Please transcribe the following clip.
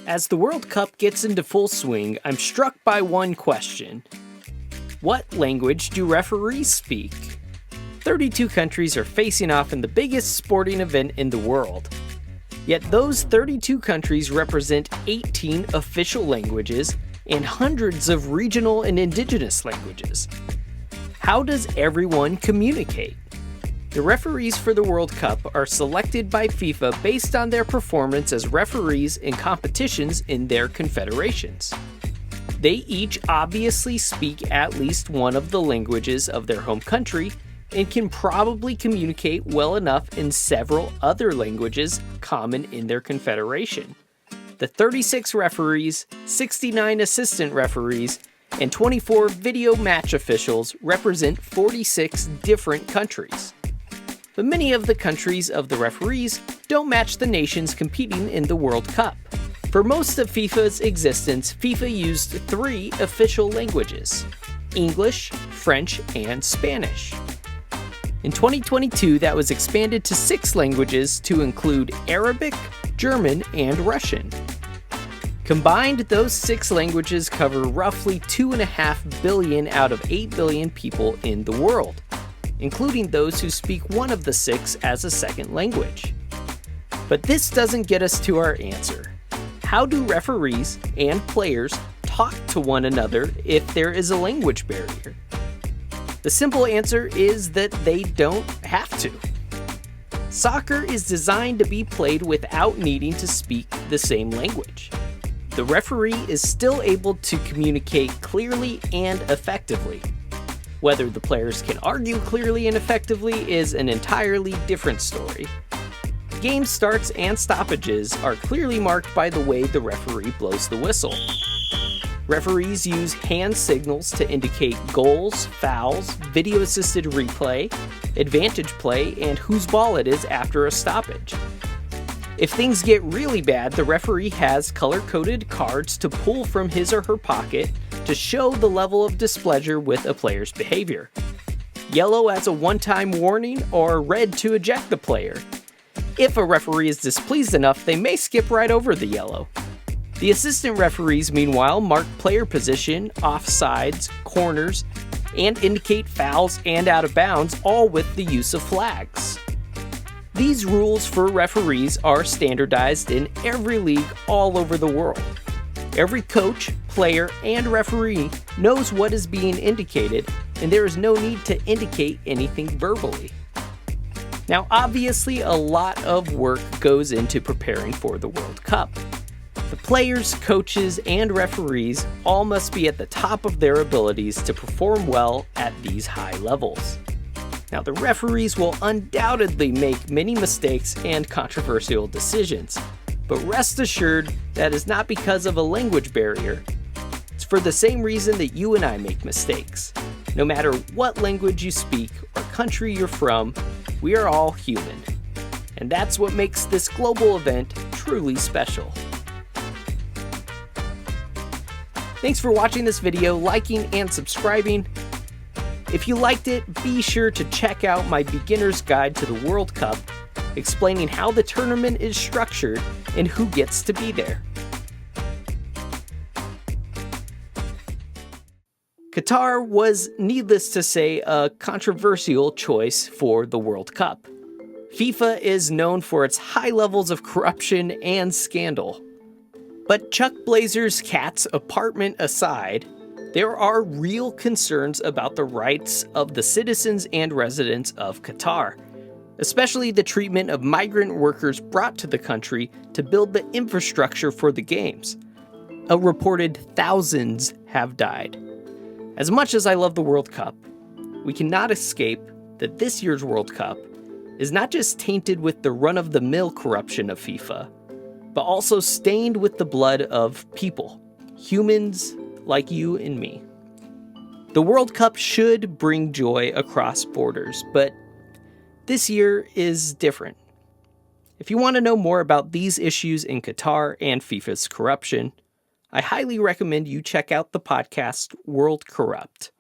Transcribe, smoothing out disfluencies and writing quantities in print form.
As the World Cup gets into full swing, I'm struck by one question. What language do referees speak? 32 countries are facing off in the biggest sporting event in the world. Yet those 32 countries represent 18 official languages and hundreds of regional and indigenous languages. How does everyone communicate? The referees for the World Cup are selected by FIFA based on their performance as referees in competitions in their confederations. They each obviously speak at least one of the languages of their home country and can probably communicate well enough in several other languages common in their confederation. The 36 referees, 69 assistant referees, and 24 video match officials represent 46 different countries. But many of the countries of the referees don't match the nations competing in the World Cup. For most of FIFA's existence, FIFA used 3 official languages: English, French, and Spanish. In 2022, that was expanded to 6 languages to include Arabic, German, and Russian. Combined, those 6 languages cover roughly 2.5 billion out of 8 billion people in the world, including those who speak one of the 6 as a second language. But this doesn't get us to our answer. How do referees and players talk to one another if there is a language barrier? The simple answer is that they don't have to. Soccer is designed to be played without needing to speak the same language. The referee is still able to communicate clearly and effectively. Whether the players can argue clearly and effectively is an entirely different story. Game starts and stoppages are clearly marked by the way the referee blows the whistle. Referees use hand signals to indicate goals, fouls, video-assisted replay, advantage play, and whose ball it is after a stoppage. If things get really bad, the referee has color-coded cards to pull from his or her pocket to show the level of displeasure with a player's behavior. Yellow as a one-time warning, or red to eject the player. If a referee is displeased enough, they may skip right over the yellow. The assistant referees, meanwhile, mark player position, offsides, corners, and indicate fouls and out of bounds, all with the use of flags. These rules for referees are standardized in every league all over the world. Every coach, player, and referee knows what is being indicated, and there is no need to indicate anything verbally. Now, obviously, a lot of work goes into preparing for the World Cup. The players, coaches, and referees all must be at the top of their abilities to perform well at these high levels. Now, the referees will undoubtedly make many mistakes and controversial decisions, but rest assured that is not because of a language barrier. It's for the same reason that you and I make mistakes. No matter what language you speak or country you're from, we are all human. And that's what makes this global event truly special. Thanks for watching this video, liking, and subscribing. If you liked it, be sure to check out my beginner's guide to the World Cup, explaining how the tournament is structured and who gets to be there. Qatar was, needless to say, a controversial choice for the World Cup. FIFA is known for its high levels of corruption and scandal. But Chuck Blazer's cat's apartment aside, there are real concerns about the rights of the citizens and residents of Qatar, especially the treatment of migrant workers brought to the country to build the infrastructure for the games. A reported thousands have died. As much as I love the World Cup, we cannot escape that this year's World Cup is not just tainted with the run-of-the-mill corruption of FIFA, but also stained with the blood of people, humans like you and me. The World Cup should bring joy across borders, but this year is different. If you want to know more about these issues in Qatar and FIFA's corruption, I highly recommend you check out the podcast World Corrupt.